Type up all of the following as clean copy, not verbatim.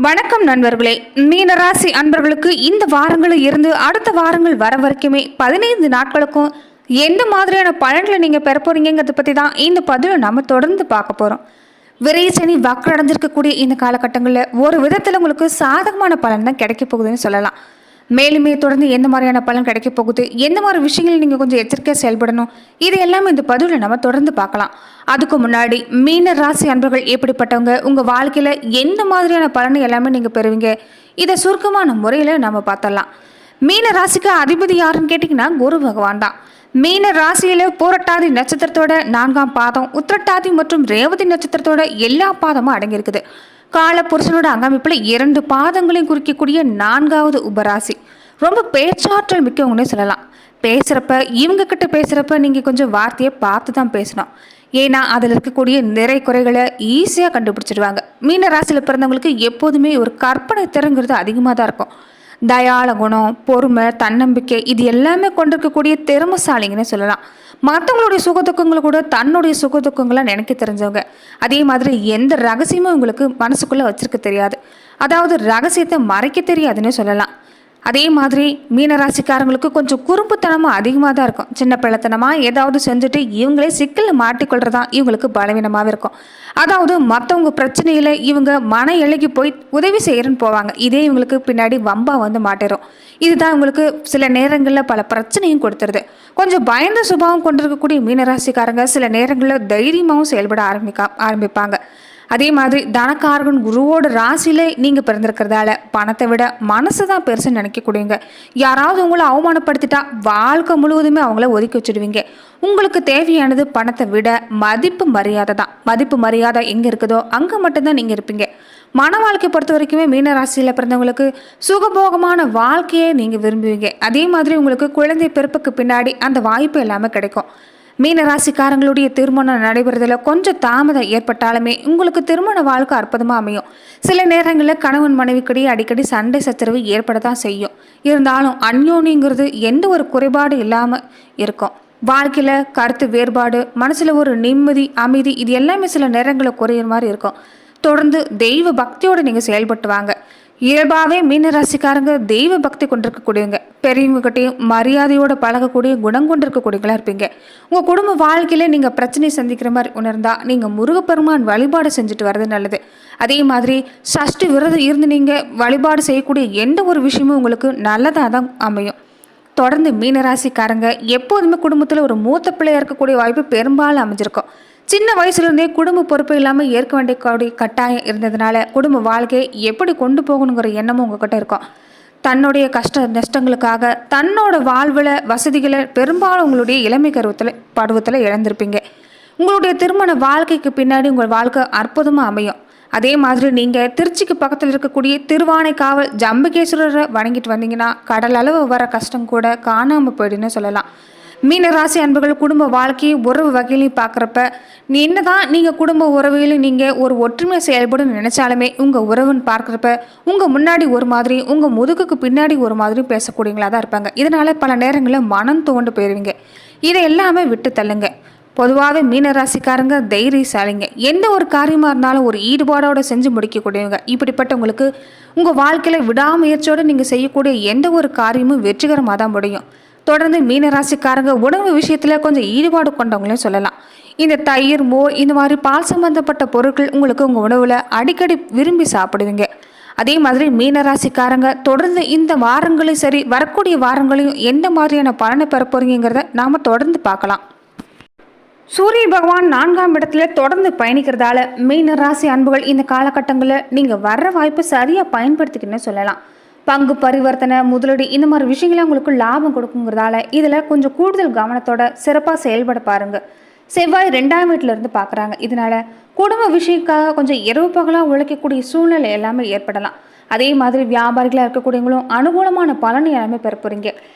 வணக்கம் நண்பர்களே. மீனராசி அன்பர்களுக்கு இந்த வாரங்களில் இருந்து அடுத்த வாரங்கள் வர வரைக்குமே 15 நாட்களுக்கும் எந்த மாதிரியான பலன்களை நீங்கள் பெற போறீங்கிறத பற்றி தான் இந்த பதிவில் நம்ம தொடர்ந்து பார்க்க போகிறோம். விரைசனி வக்கரடைஞ்சிருக்கக்கூடிய இந்த காலகட்டங்களில் ஒரு விதத்தில் உங்களுக்கு சாதகமான பலன் தான் கிடைக்க போகுதுன்னு சொல்லலாம். மேலுமே தொடர்ந்து எந்த மாதிரியான பலன் கிடைக்க போகுது, எந்த மாதிரி விஷயங்கள் நீங்கள் கொஞ்சம் எச்சரிக்கையாக செயல்படணும், இது எல்லாமே இந்த பதிவில் நம்ம தொடர்ந்து பார்க்கலாம். அதுக்கு முன்னாடி மீன ராசி அன்பர்கள் எப்படிப்பட்டவங்க, உங்கள் வாழ்க்கையில் எந்த மாதிரியான பலனை எல்லாமே நீங்கள் பெறுவீங்க, இதை சுருக்கமான முறையில் நம்ம பார்த்தலாம். மீன ராசிக்கு அதிபதி யாருன்னு கேட்டிங்கன்னா குரு பகவான் தான். மீன ராசியில் பூரட்டாதி நட்சத்திரத்தோட 4ஆம் பாதம், உத்திரட்டாதி மற்றும் ரேவதி நட்சத்திரத்தோட எல்லா பாதமும் அடங்கியிருக்குது. கால புருஷனோட அங்கமைப்பில் 2 பாதங்களையும் குறிக்கக்கூடிய 4வது உபராசி. ரொம்ப பேச்சாற்றல் மிக்கவங்கன்னே சொல்லலாம். பேசுகிறப்ப இவங்க கிட்ட பேசுகிறப்ப நீங்கள் கொஞ்சம் வார்த்தையை பார்த்து தான் பேசணும். ஏன்னா அதில் இருக்கக்கூடிய நிறை குறைகளை ஈஸியாக கண்டுபிடிச்சிடுவாங்க. மீன ராசியில் பிறந்தவங்களுக்கு எப்போதுமே ஒரு கற்பனை திறங்கிறது அதிகமாக தான் இருக்கும். தயாள குணம், பொறுமை, தன்னம்பிக்கை, இது எல்லாமே கொண்டிருக்கக்கூடிய திறமைசாலிங்கன்னு சொல்லலாம். மற்றவங்களுடைய சுகதுக்கங்களை கூட தன்னுடைய சுகதுக்கங்களை நினைக்க தெரிஞ்சவங்க. அதே மாதிரி எந்த ரகசியமும் உங்களுக்கு மனசுக்குள்ளே வச்சிருக்க தெரியாது, அதாவது ரகசியத்தை மறைக்க தெரியாதுன்னு சொல்லலாம். அதே மாதிரி மீனராசிக்காரங்களுக்கு கொஞ்சம் குறும்புத்தனமும் அதிகமாக தான் இருக்கும். சின்ன பிள்ளைத்தனமாக ஏதாவது செஞ்சுட்டு இவங்களே சிக்கலில் மாட்டிக்கொள்றதான் இவங்களுக்கு பலவீனமாகவே இருக்கும். அதாவது மற்றவங்க பிரச்சனையில் இவங்க மன இலகி போய் உதவி செய்கிறன்னு போவாங்க. இதே இவங்களுக்கு பின்னாடி வம்பா வந்து மாட்டிடும். இதுதான் இவங்களுக்கு சில நேரங்களில் பல பிரச்சனையும் கொடுத்துருது. கொஞ்சம் பயந்த சுபாவம் கொண்டிருக்கக்கூடிய மீனராசிக்காரங்க சில நேரங்களில் தைரியமாகவும் செயல்பட ஆரம்பிப்பாங்க. அதே மாதிரி தனக்காரகன் குருவோட ராசியில நீங்கள் பிறந்திருக்கிறதால பணத்தை விட மனசு தான் பெருசுன்னு நினைக்கக்கூடியங்க. யாராவது உங்களை அவமானப்படுத்திட்டா வாழ்க்கை முழுவதுமே அவங்கள ஒதுக்கி வச்சுடுவீங்க. உங்களுக்கு தேவையானது பணத்தை விட மதிப்பு மரியாதை தான். மதிப்பு மரியாதை எங்கே இருக்குதோ அங்கே மட்டும்தான் நீங்கள் இருப்பீங்க. மன வாழ்க்கை பொறுத்த வரைக்குமே மீனராசியில் பிறந்தவங்களுக்கு சுகபோகமான வாழ்க்கையை நீங்கள் விரும்புவீங்க. அதே மாதிரி உங்களுக்கு குழந்தை பிறப்புக்கு பின்னாடி அந்த வாய்ப்பு எல்லாமே கிடைக்கும். மீனராசிக்காரங்களுடைய திருமணம் நடைபெறுவதில் கொஞ்சம் தாமதம் ஏற்பட்டாலுமே உங்களுக்கு திருமண வாழ்க்கை அற்புதமாக அமையும். சில நேரங்களில் கணவன் மனைவிக்கிடையே அடிக்கடி சண்டை சச்சரவு ஏற்பட தான் செய்யும். இருந்தாலும் அந்யோன்யங்கிறது எந்த ஒரு குறைபாடு இல்லாமல் இருக்கும். வாழ்க்கையில் கருத்து வேறுபாடு, மனசில் ஒரு நிம்மதி, அமைதி, இது எல்லாமே சில நேரங்களில் குறையிற மாதிரி இருக்கும். தொடர்ந்து தெய்வ பக்தியோடு நீங்கள் செயல்பட்டு வாங்க. இயல்பாகவே மீனராசிக்காரங்க தெய்வ பக்தி கொண்டிருக்கக்கூடியவங்க. பெரியவங்ககிட்டையும் மரியாதையோடு பழகக்கூடிய குணம் கொண்டிருக்கக்கூடியவங்களா இருப்பீங்க. உங்கள் குடும்ப வாழ்க்கையில் நீங்கள் பிரச்சனை சந்திக்கிற மாதிரி உணர்ந்தா நீங்கள் முருகப்பெருமான் வழிபாடு செஞ்சுட்டு வர்றது நல்லது. அதே மாதிரி சஷ்டி விரதம் இருந்து நீங்கள் வழிபாடு செய்யக்கூடிய எந்த ஒரு விஷயமும் உங்களுக்கு நல்லதாக தான் அமையும். தொடர்ந்து மீனராசிக்காரங்க எப்போதுமே குடும்பத்தில் ஒரு மூத்த பிள்ளையாக இருக்கக்கூடிய வாய்ப்பு பெரும்பாலும் அமைஞ்சிருக்கும். சின்ன வயசுலேருந்தே குடும்ப பொறுப்பு இல்லாமல் ஏற்க வேண்டிய கட்டாயம் இருந்ததுனால குடும்ப வாழ்க்கையை எப்படி கொண்டு போகணுங்கிற எண்ணமும் உங்ககிட்ட இருக்கும். தன்னுடைய கஷ்ட நஷ்டங்களுக்காக தன்னோட வாழ்வில் வசதிகளை பெரும்பாலும் உங்களுடைய இளமை பருவத்தில் இழந்திருப்பீங்க. உங்களுடைய திருமண வாழ்க்கைக்கு பின்னாடி உங்கள் வாழ்க்கை அற்புதமாக அமையும். அதே மாதிரி நீங்கள் திருச்சிக்கு பக்கத்தில் இருக்கக்கூடிய திருவானைக்காவல் ஜம்புகேஸ்வரரை வணங்கிட்டு வந்தீங்கன்னா கடல் அளவு வர கஷ்டம் கூட காணாமல் போயிடுன்னு சொல்லலாம். மீனராசி அன்பர்கள் குடும்ப வாழ்க்கையை உறவு வகையிலையும் பார்க்குறப்ப என்னதான் நீங்கள் குடும்ப உறவுகளையும் நீங்கள் ஒரு ஒற்றுமையாக செயல்படும் நினைச்சாலுமே உங்கள் உறவுன்னு பார்க்குறப்ப உங்கள் முன்னாடி ஒரு மாதிரி உங்கள் முதுகுக்கு பின்னாடி ஒரு மாதிரி பேசக்கூடியவங்களாக தான் இருப்பாங்க. இதனால் பல நேரங்களில் மனம் துவண்டு போயிடுவீங்க. இதை எல்லாமே விட்டு தள்ளுங்க. பொதுவாகவே மீனராசிக்காரங்க தைரியசாலிங்க. எந்த ஒரு காரியமாக இருந்தாலும் ஒரு ஈடுபாடோடு செஞ்சு முடிக்கக்கூடியவங்க. இப்படிப்பட்டவங்களுக்கு உங்கள் வாழ்க்கையில் விடாமுயற்சியோடு நீங்கள் செய்யக்கூடிய எந்த ஒரு காரியமும் வெற்றிகரமாக தான் முடியும். தொடர்ந்து மீனராசிக்காரங்க உணவு விஷயத்தில் கொஞ்சம் ஈடுபாடு கொண்டவங்களையும் சொல்லலாம். இந்த தயிர், மோர், இந்த மாதிரி பால் சம்பந்தப்பட்ட பொருட்கள் உங்களுக்கு உங்கள் உணவில் அடிக்கடி விரும்பி சாப்பிடுவீங்க. அதே மாதிரி மீனராசிக்காரங்க தொடர்ந்து இந்த வாரங்களையும் சரி வரக்கூடிய வாரங்களையும் எந்த மாதிரியான பலனை பெற போறீங்கிறத நாம் தொடர்ந்து பார்க்கலாம். சூரிய பகவான் 4ஆம் இடத்துல தொடர்ந்து பயணிக்கிறதால மீனராசி அன்புகள் இந்த காலகட்டங்களில் நீங்கள் வர்ற வாய்ப்பு சரியாக பயன்படுத்திக்கணும்னு சொல்லலாம். பங்கு பரிவர்த்தனை, முதலீடு, இந்த மாதிரி விஷயங்கள உங்களுக்கு லாபம் கொடுக்குங்கிறதால இதில் கொஞ்சம் கூடுதல் கவனத்தோட சிறப்பாக செயல்பட பாருங்கள். செவ்வாய் 2ஆம் வீட்டில் இருந்து பார்க்குறாங்க. இதனால் குடும்ப விஷயக்காக கொஞ்சம் இரவு பகலாக உழைக்கக்கூடிய சூழ்நிலை எல்லாமே ஏற்படலாம். அதே மாதிரி வியாபாரிகளாக இருக்கக்கூடியவங்களும் அனுகூலமான பலன் எல்லாமே பெற போகிறீங்க.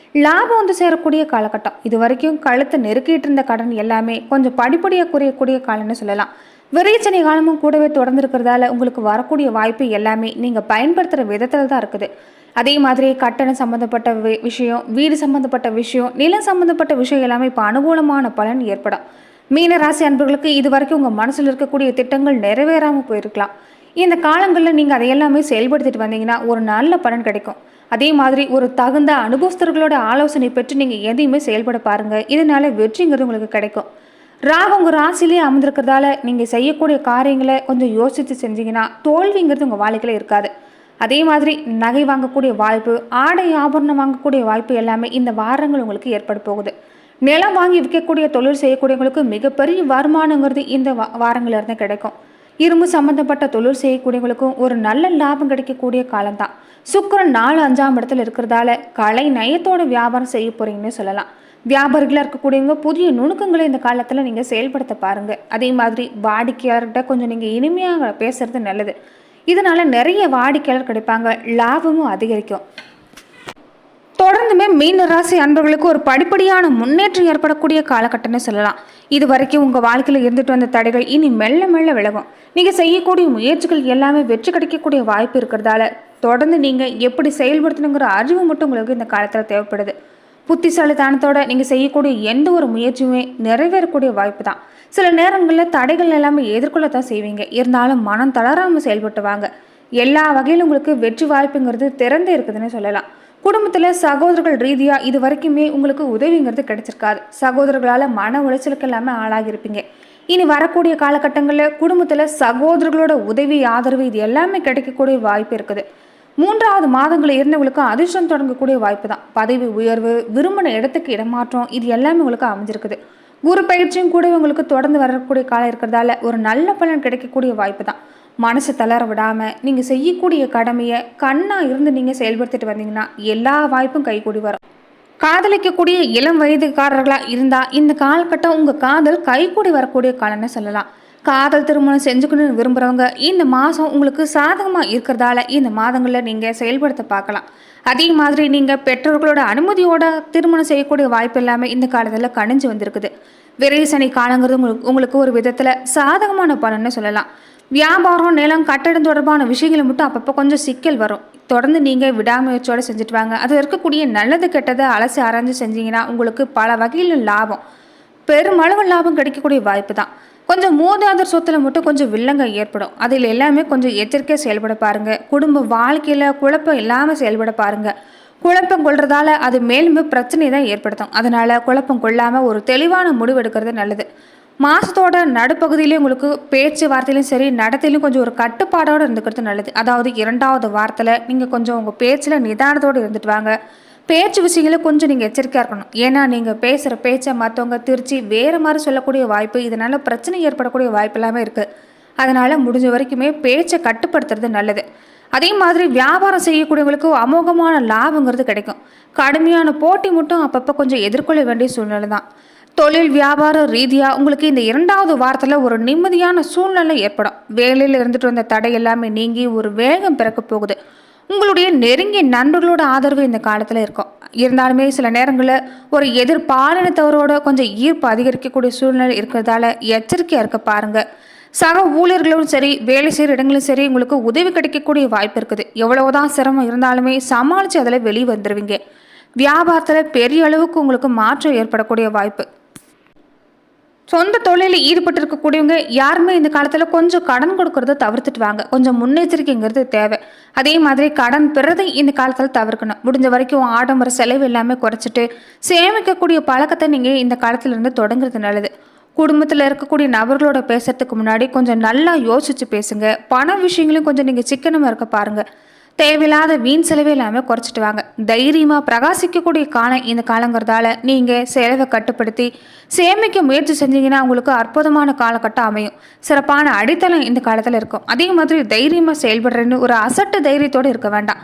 லாபம் வந்து சேரக்கூடிய காலகட்டம். இது வரைக்கும் கழுத்தை நெருக்கிட்டு இருந்த கடன் எல்லாமே கொஞ்சம் படிப்படியாக குறையக்கூடிய காலம்னு சொல்லலாம். விரைச்சனை காலமும் கூடவே தொடர்ந்து இருக்கிறதால உங்களுக்கு வரக்கூடிய வாய்ப்பு எல்லாமே நீங்கள் பயன்படுத்துகிற விதத்தில் தான் இருக்குது. அதே மாதிரி கட்டணம் சம்மந்தப்பட்ட விஷயம், வீடு சம்மந்தப்பட்ட விஷயம், நிலம் சம்மந்தப்பட்ட விஷயம் எல்லாமே இப்போ அனுகூலமான பலன் ஏற்படும். மீன ராசி அன்பர்களுக்கு இது வரைக்கும் உங்கள் மனசில் இருக்கக்கூடிய திட்டங்கள் நிறைவேறாமல் போயிருக்கலாம். இந்த காலங்களில் நீங்கள் அதை எல்லாமே செயல்படுத்திட்டு வந்தீங்கன்னா ஒரு நல்ல பலன் கிடைக்கும். அதே மாதிரி ஒரு தகுந்த அனுபவஸ்தர்களோட ஆலோசனை பெற்று நீங்கள் எதையுமே செயல்பட பாருங்கள். இதனால வெற்றிங்கிறது உங்களுக்கு கிடைக்கும். ராகு உங்கள் ராசிலேயே அமர்ந்திருக்கிறதால நீங்கள் செய்யக்கூடிய காரியங்களை கொஞ்சம் யோசித்து செஞ்சீங்கன்னா தோல்விங்கிறது உங்கள் வாழ்க்கையில் இருக்காது. அதே மாதிரி நகை வாங்கக்கூடிய வாய்ப்பு, ஆடை ஆபரணம் வாங்கக்கூடிய வாய்ப்பு எல்லாமே இந்த வாரங்கள் உங்களுக்கு ஏற்பட போகுது. நிலம் வாங்கி விற்கக்கூடிய தொழில் செய்யக்கூடியவங்களுக்கு மிகப்பெரிய வருமானங்கிறது இந்த வாரங்களிலிருந்து கிடைக்கும். இரும்பு சம்பந்தப்பட்ட தொழில் செய்யக்கூடியவங்களுக்கும் ஒரு நல்ல லாபம் கிடைக்கக்கூடிய காலம்தான். சுக்கிரன் 4, 5ஆம் இடத்துல இருக்கிறதால கலை நயத்தோட வியாபாரம் செய்ய போறீங்கன்னு சொல்லலாம். வியாபாரிகளாக இருக்கக்கூடியவங்க புதிய நுணுக்கங்களை இந்த காலத்தில் நீங்கள் செயல்படுத்த பாருங்கள். அதே மாதிரி வாடிக்கையாளர்கிட்ட கொஞ்சம் நீங்கள் இனிமையாக பேசுறது நல்லது. இதனால நிறைய வாடிக்கையாளர் கிடைப்பாங்க, லாபமும் அதிகரிக்கும். தொடர்ந்துமே மீன ராசி அன்பர்களுக்கு ஒரு படிப்படியான முன்னேற்றம் ஏற்படக்கூடிய காலகட்டம்னு சொல்லலாம். இது வரைக்கும் உங்கள் வாழ்க்கையில் இருந்துட்டு வந்த தடைகள் இனி மெல்ல மெல்ல விலகும். நீங்கள் செய்யக்கூடிய முயற்சிகள் எல்லாமே வெற்றி கிடைக்கக்கூடிய வாய்ப்பு இருக்கிறதால தொடர்ந்து நீங்கள் எப்படி செயல்படுத்தணுங்கிற அறிவு மட்டும் உங்களுக்கு இந்த காலத்தில் தேவைப்படுது. புத்திசாலித்தனத்தோட நீங்கள் செய்யக்கூடிய எந்த ஒரு முயற்சியுமே நிறைவேறக்கூடிய வாய்ப்பு தான். சில நேரங்களில் தடைகள் எல்லாமே எதிர்கொள்ளத்தான் செய்வீங்க. இருந்தாலும் மனம் தளராமல் செயல்பட்டு வாங்க. எல்லா வகையிலும் உங்களுக்கு வெற்றி வாய்ப்புங்கிறது திறந்து இருக்குதுன்னு சொல்லலாம். குடும்பத்தில் சகோதரர்கள் ரீதியாக இது வரைக்குமே உங்களுக்கு உதவிங்கிறது கிடைச்சிருக்காது. சகோதரர்களால் மன உளைச்சலுக்கு எல்லாமே ஆளாகியிருப்பீங்க. இனி வரக்கூடிய காலகட்டங்களில் குடும்பத்தில் சகோதரர்களோட உதவி, ஆதரவு இது எல்லாமே கிடைக்கக்கூடிய வாய்ப்பு இருக்குது. 3வது மாதங்களில் இருந்தவங்களுக்கு அதிர்ஷ்டம் தொடங்கக்கூடிய வாய்ப்பு தான். பதவி உயர்வு, விரும்பின இடத்துக்கு இடமாற்றம் இது எல்லாமே உங்களுக்கு அமைஞ்சிருக்குது. குரு பயிற்சியும் கூட உங்களுக்கு தொடர்ந்து வரக்கூடிய காலம் இருக்கிறதால ஒரு நல்ல பலன் கிடைக்கக்கூடிய வாய்ப்பு தான். மனசு தளர விடாமல் நீங்கள் செய்யக்கூடிய கடமையை கண்ணாக இருந்து நீங்கள் செயல்படுத்திட்டு வந்தீங்கன்னா எல்லா வாய்ப்பும் கைகூடி வரும். காதலிக்கக்கூடிய இளம் வயதுக்காரர்களாக இருந்தால் இந்த காலகட்டம் உங்கள் காதல் கைகூடி வரக்கூடிய காலம்னு சொல்லலாம். காதல் திருமணம் செஞ்சுக்கணும்னு விரும்புகிறவங்க இந்த மாதம் உங்களுக்கு சாதகமாக இருக்கிறதால இந்த மாதங்களில் நீங்கள் செயல்படுத்த பார்க்கலாம். அதே மாதிரி நீங்கள் பெற்றோர்களோட அனுமதியோட திருமணம் செய்யக்கூடிய வாய்ப்பு எல்லாமே இந்த காலத்தில் கணிஞ்சு வந்திருக்குது. விரை சனி காலங்கிறது உங்களுக்கு ஒரு விதத்தில் சாதகமான பலன்னு சொல்லலாம். வியாபாரம், நிலம், கட்டடம் தொடர்பான விஷயங்களை மட்டும் அப்பப்போ கொஞ்சம் சிக்கல் வரும். தொடர்ந்து நீங்கள் விடாமுயற்சியோடு செஞ்சுட்டு வாங்க. அது இருக்கக்கூடிய நல்லது கெட்டதை அலசி ஆராய்ஞ்சு செஞ்சீங்கன்னா உங்களுக்கு பல வகையில் லாபம், பெருமளவு லாபம் கிடைக்கக்கூடிய வாய்ப்பு தான். கொஞ்சம் மூதாதர் சொத்தில் மட்டும் கொஞ்சம் வில்லங்க ஏற்படும். அதில் எல்லாமே கொஞ்சம் எச்சரிக்கையாக செயல்பட பாருங்கள். குடும்ப வாழ்க்கையில் குழப்பம் இல்லாமல் செயல்பட பாருங்கள். குழப்பம் கொள்றதால அது மேலுமே பிரச்சனை தான் ஏற்படுத்தும். அதனால் குழப்பம் கொள்ளாமல் ஒரு தெளிவான முடிவு எடுக்கிறது நல்லது. மாதத்தோட நடுப்பகுதியிலே உங்களுக்கு பேச்சு வார்த்தையிலும் சரி, நடத்தையிலும் கொஞ்சம் ஒரு கட்டுப்பாடோடு இருந்துக்கிறது நல்லது. அதாவது 2வது வாரத்தில் நீங்கள் கொஞ்சம் உங்கள் பேச்சில் நிதானத்தோடு இருந்துட்டு வாங்க. பேச்சு விஷயங்கள கொஞ்சம் நீங்கள் எச்சரிக்கையாக இருக்கணும். ஏன்னா நீங்கள் பேசுகிற பேச்சை மற்றவங்க திருச்சி வேறு மாதிரி சொல்லக்கூடிய வாய்ப்பு, இதனால் பிரச்சனை ஏற்படக்கூடிய வாய்ப்பு எல்லாமே இருக்குது. அதனால் முடிஞ்ச வரைக்குமே பேச்சை கட்டுப்படுத்துறது நல்லது. அதே மாதிரி வியாபாரம் செய்யக்கூடியவங்களுக்கு அமோகமான லாபங்கிறது கிடைக்கும். கடுமையான போட்டி மட்டும் அப்பப்போ கொஞ்சம் எதிர்கொள்ள வேண்டிய சூழ்நிலை தான். தொழில் வியாபார ரீதியாக உங்களுக்கு இந்த 2வது வாரத்தில் ஒரு நிம்மதியான சூழ்நிலை ஏற்படும். வேலையில் இருந்துட்டு வந்த தடை எல்லாமே நீங்கி ஒரு வேகம் பிறக்க போகுது. உங்களுடைய நெருங்கிய நண்பர்களோட ஆதரவு இந்த காலத்தில் இருக்கும். இருந்தாலுமே சில நேரங்களில் ஒரு எதிர்பாலினத்தவரோட கொஞ்சம் ஈர்ப்பு அதிகரிக்கக்கூடிய சூழ்நிலை இருக்கிறதால எச்சரிக்கையாக இருக்க பாருங்கள். சக ஊழியர்களும் சரி, வேலை செய்கிற இடங்களும் சரி, உங்களுக்கு உதவி கிடைக்கக்கூடிய வாய்ப்பு இருக்குது. எவ்வளவுதான் சிரமம் இருந்தாலுமே சமாளித்து அதில் வெளியே வந்துடுவீங்க. வியாபாரத்தில் பெரிய அளவுக்கு உங்களுக்கு மாற்றம் ஏற்படக்கூடிய வாய்ப்பு. சொந்த தொழிலில் ஈடுபட்டு இருக்கக்கூடியவங்க யாருமே இந்த காலத்தில் கொஞ்சம் கடன் கொடுக்கறத தவிர்த்துட்டு வாங்க. கொஞ்சம் முன்னெச்சரிக்கைங்கிறது தேவை. அதே மாதிரி கடன் பெறதை இந்த காலத்தில் தவிர்க்கணும். முடிஞ்ச வரைக்கும் ஆடம்பர செலவு எல்லாமே குறைச்சிட்டு சேமிக்கக்கூடிய பழக்கத்தை நீங்கள் இந்த காலத்திலிருந்து தொடங்குறது நல்லது. குடும்பத்தில் இருக்கக்கூடிய நபர்களோட பேசுறதுக்கு முன்னாடி கொஞ்சம் நல்லா யோசிச்சு பேசுங்க. பண விஷயங்களையும் கொஞ்சம் நீங்கள் சிக்கனமாக இருக்க பாருங்கள். தேவையில்லாத வீண் செலவு எல்லாமே குறைச்சிட்டு வாங்க. தைரியமாக பிரகாசிக்கக்கூடிய காலம் இந்த காலங்கிறதால நீங்கள் செலவை கட்டுப்படுத்தி சேமிக்க முயற்சி செஞ்சீங்கன்னா உங்களுக்கு அற்புதமான காலகட்டம் அமையும். சிறப்பான அடித்தளம் இந்த காலத்தில் இருக்கும். அதே மாதிரி தைரியமாக செயல்படுறேன்னு ஒரு அசட்டு தைரியத்தோடு இருக்க வேண்டாம்.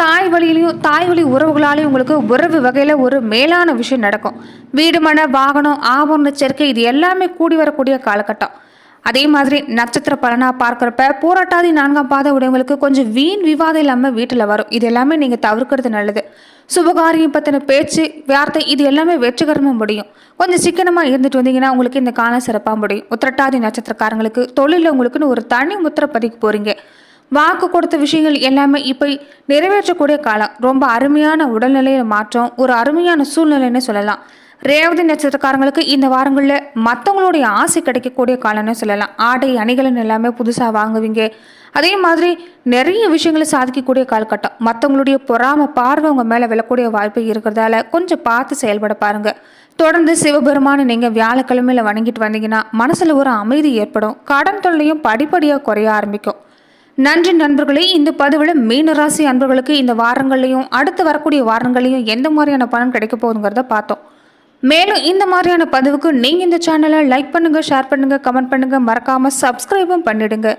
தாய் வழி உறவுகளாலையும் உங்களுக்கு உறவு வகையில் ஒரு மேலான விஷயம் நடக்கும். வீடு, மன, வாகனம், ஆபரண சேர்க்கை இது எல்லாமே கூடி வரக்கூடிய காலகட்டம். அதே மாதிரி நட்சத்திர பலனாக பார்க்குறப்ப போராட்டாதி 4ஆம் பாத உடையவங்களுக்கு கொஞ்சம் வீண் விவாதம் இல்லாமல் வீட்டில் வரும். இது எல்லாமே நீங்கள் தவிர்க்கிறது நல்லது. சுபகாரியம் பற்றின பேச்சு வார்த்தை இது எல்லாமே வெற்றிகரமாக முடியும். கொஞ்சம் சிக்கனமாக இருந்துட்டு வந்தீங்கன்னா உங்களுக்கு இந்த காலம் சிறப்பாக முடியும். உத்திரட்டாதி நட்சத்திரக்காரங்களுக்கு தொழிலில் உங்களுக்குன்னு ஒரு தனி முத்திரை பதிக்க போகிறீங்க. வாக்கு கொடுத்த விஷயங்கள் எல்லாமே இப்போ நிறைவேற்றக்கூடிய காலம். ரொம்ப அருமையான உடல்நிலையில் மாற்றம், ஒரு அருமையான சூழ்நிலைன்னு சொல்லலாம். ரேவதி நட்சத்திரக்காரங்களுக்கு இந்த வாரங்களில் மற்றவங்களுடைய ஆசை கிடைக்கக்கூடிய காலம்னு சொல்லலாம். ஆடை அணிகலன் எல்லாமே புதுசாக வாங்குவீங்க. அதே மாதிரி நிறைய விஷயங்களை சாதிக்கக்கூடிய காலகட்டம். மற்றவங்களுடைய பொறாம பார்வை உங்கள் மேலே விழக்கூடிய வாய்ப்பு இருக்கிறதால கொஞ்சம் பார்த்து செயல்பட பாருங்கள். தொடர்ந்து சிவபெருமானை நீங்கள் வியாழக்கிழமையில் வணங்கிட்டு வந்தீங்கன்னா மனசில் ஒரு அமைதி ஏற்படும். கடன் தொல்லையும் படிப்படியாக குறைய ஆரம்பிக்கும். நன்றி நண்பர்களே. இந்த பதிவில் மீனராசி அன்பர்களுக்கு இந்த வாரங்கள்லையும் அடுத்து வரக்கூடிய வாரங்கள்லையும் எந்த மாதிரியான பலன் கிடைக்க போகுதுங்கிறத பார்த்தோம். மேலும் இந்த மாதிரியான பதிவுக்கு நீங்கள் இந்த சேனலை லைக் பண்ணுங்கள், ஷேர் பண்ணுங்கள், கமெண்ட் பண்ணுங்கள், மறக்காமல் சப்ஸ்கிரைபும் பண்ணிடுங்க.